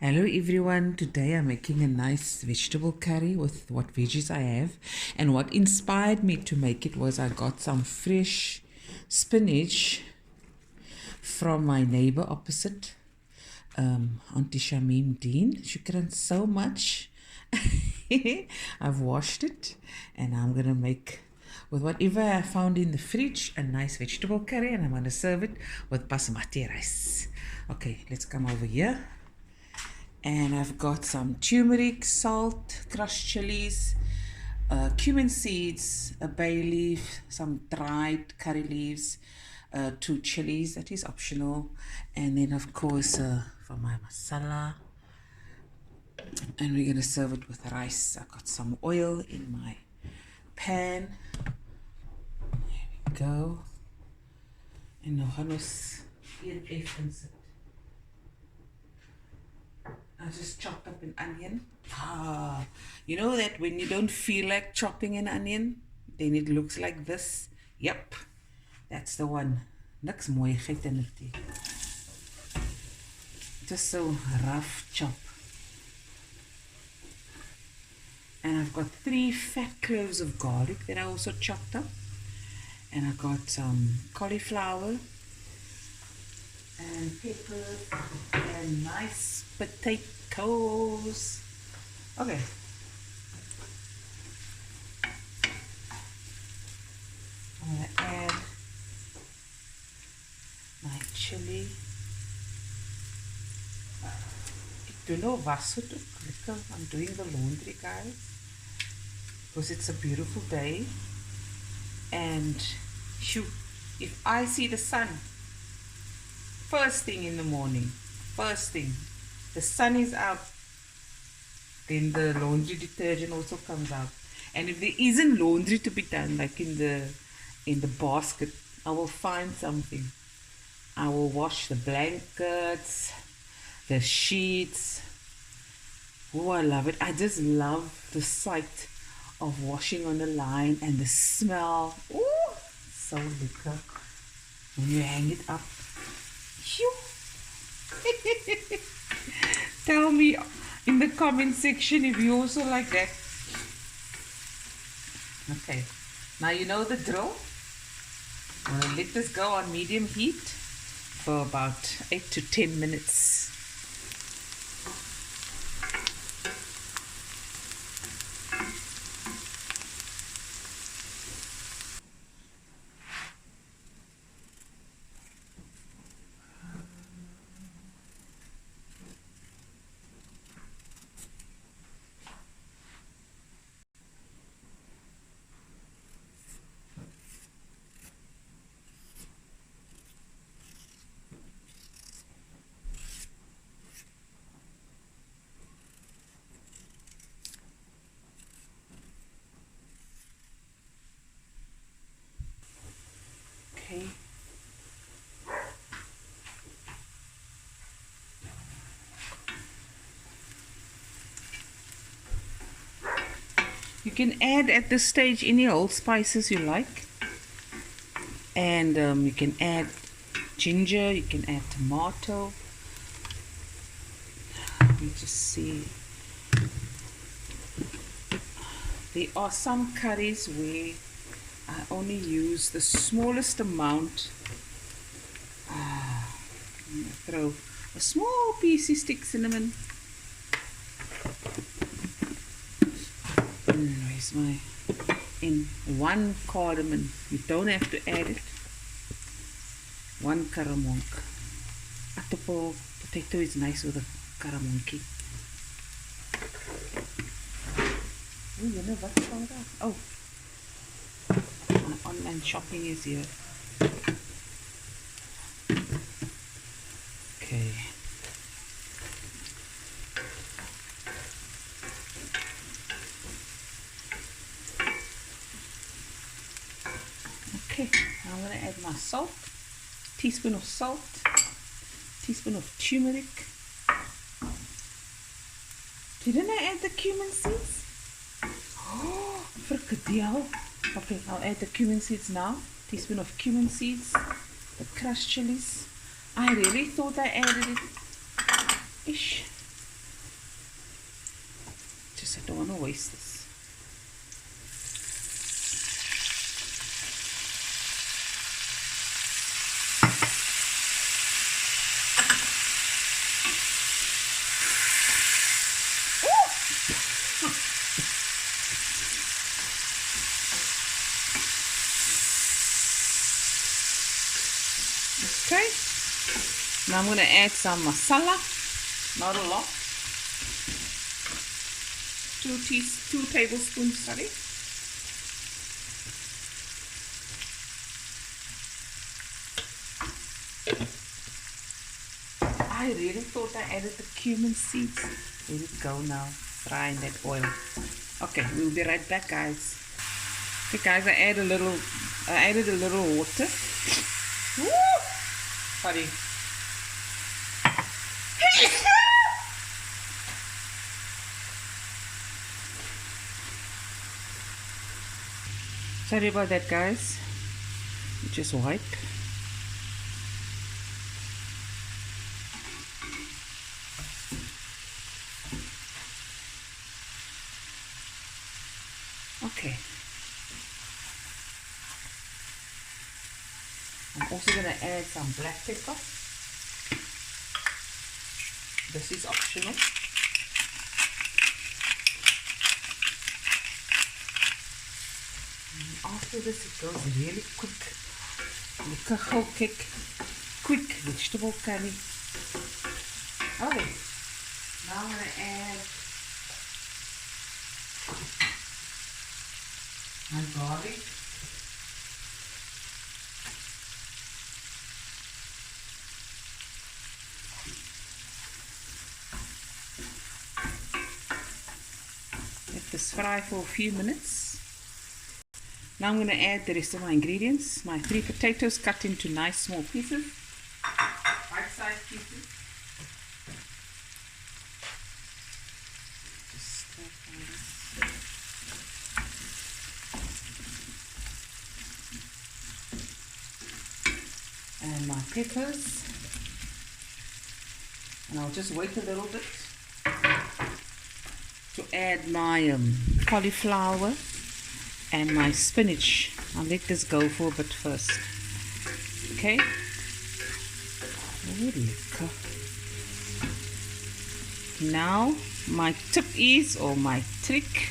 Hello everyone, today I'm making a nice vegetable curry with what veggies I have, and what inspired me to make it was I got some fresh spinach from my neighbor opposite, Auntie Shamim Dean. Shukran so much. I've washed it and I'm gonna make with whatever I found in the fridge a nice vegetable curry, and I'm gonna serve it with basmati rice. Okay, let's come over here. And I've got some turmeric, salt, crushed chilies, cumin seeds, a bay leaf, some dried curry leaves, 2 chilies, that is optional, and then of course for my masala, and we're gonna serve it with rice. I've got some oil in my pan. There we go. And now Hanus hier effens it. I just chopped up an onion. You know that when you don't feel like chopping an onion, then it looks like this? Yep, that's the one. Niks mooiheid in it. Just so rough chop. And I've got 3 fat cloves of garlic that I also chopped up. And I got some cauliflower and peppers and nice potatoes. Okay. I'm going to add my chili. Ek doen nou was het ook lekker. I'm doing the laundry, guys, because it's a beautiful day. And shoot, if I see the sun first thing in the morning, first thing, the sun is out, then the laundry detergent also comes out. And if there isn't laundry to be done, like in the basket, I will find something. I will wash the blankets, the sheets. Oh, I love it. I just love the sight of washing on the line and the smell. Oh, so lekker. When you hang it up. Tell me in the comment section if you also like that. Okay, now you know the drill. I'm going to let this go on medium heat for about 8 to 10 minutes. Okay. You can add at this stage any whole spices you like, and you can add ginger, you can add tomato. Let me just see. There are some curries where I only use the smallest amount. I'm gonna throw a small piece of stick cinnamon. Where's my? In 1 cardamom. You don't have to add it. 1 caramonk. Aardappel potato is nice with a caramonkie. Oh, you know what's called that? Oh. My online shopping is here. Okay. Okay, now I'm going to add my salt. Teaspoon of salt. Teaspoon of turmeric. Didn't I add the cumin seeds? Oh, frikadelle. Okay, I'll add the cumin seeds now. Teaspoon of cumin seeds. The crushed chilies. I really thought I added it. Ish. Don't want to waste this. Okay, now I'm going to add some masala, not a lot, 2 tablespoons, sorry. I really thought I added the cumin seeds. Let it go now, fry in that oil. Okay, we'll be right back, guys. Okay, guys, I added a little water. Woo! Sorry. Sorry about that, guys. Just wipe. Okay. I'm also going to add some black pepper. This is optional. And after this it goes really quick. Lekker quick vegetable curry. Okay. Now I'm going to add my garlic. Let this fry for a few minutes. Now I'm going to add the rest of my ingredients. My 3 potatoes cut into nice small pieces, bite-sized pieces. Just stir fry this. And my peppers. And I'll just wait a little bit to add my cauliflower and my spinach. I'll let this go for a bit first. Okay? Now my tip is, or my trick,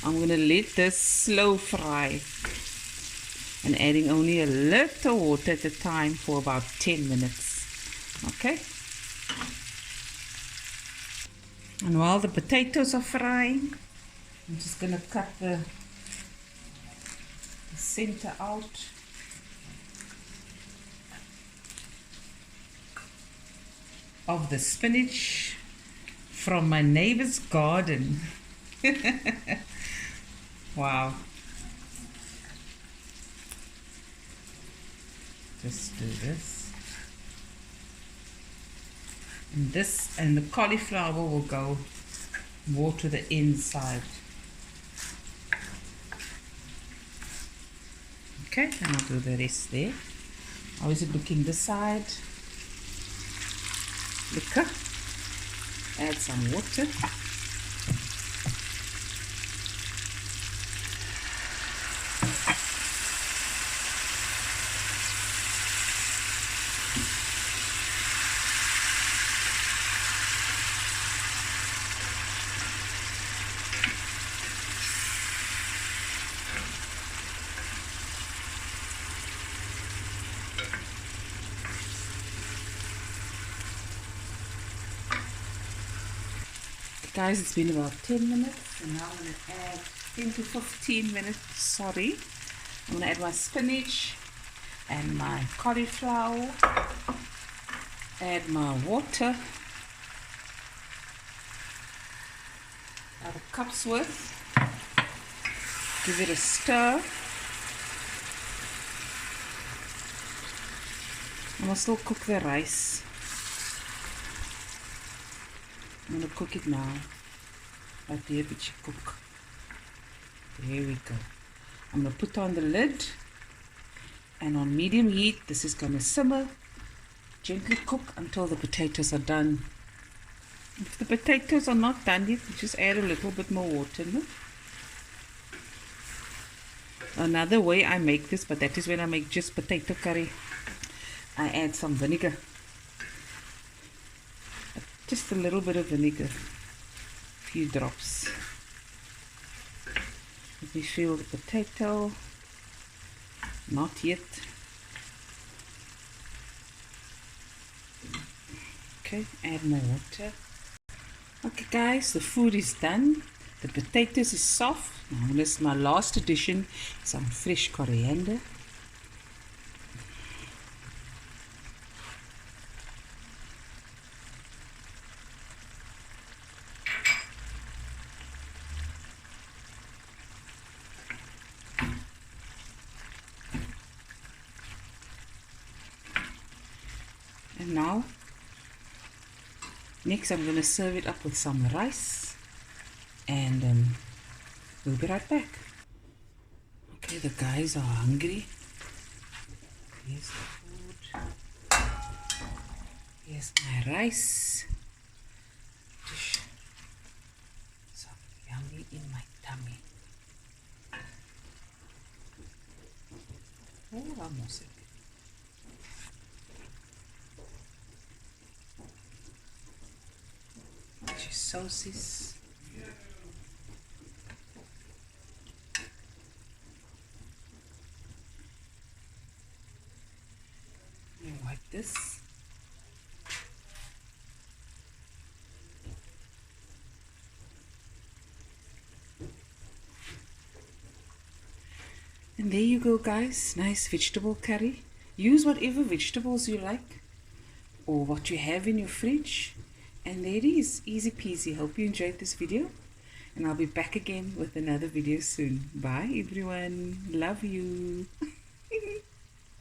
I'm gonna let this slow fry and adding only a little water at a time for about 10 minutes. Okay? And while the potatoes are frying, I'm just going to cut the center out. Of the spinach from my neighbor's garden. Wow. Just do this. And this and the cauliflower will go more to the inside. Okay, and I'll do the rest there. How is it looking this side? Liquor. Add some water. Guys, it's been about 10 minutes and now I'm going to add 10 to 15 minutes, sorry. I'm going to add my spinach and my cauliflower, add my water, about a cup's worth, give it a stir. I'm going to still cook the rice. I'm going to cook it now. Right there, but you cook. There we go. I'm going to put on the lid. And on medium heat, this is going to simmer. Gently cook until the potatoes are done. If the potatoes are not done yet, just add a little bit more water. No? Another way I make this, but that is when I make just potato curry, I add some vinegar. Just a little bit of vinegar. A few drops. Let me feel the potato. Not yet. Okay, add more water. Okay guys, the food is done. The potatoes is soft. Now this is my last addition, some fresh coriander. And now, next I'm going to serve it up with some rice, and we'll be right back. Okay, the guys are hungry. Here's the food. Here's my rice. So yummy in my tummy. Oh, vamos. Sauces. You wipe this. And there you go guys, nice vegetable curry. Use whatever vegetables you like or what you have in your fridge. And there it is, easy peasy. Hope you enjoyed this video, and I'll be back again with another video soon. Bye everyone, love you.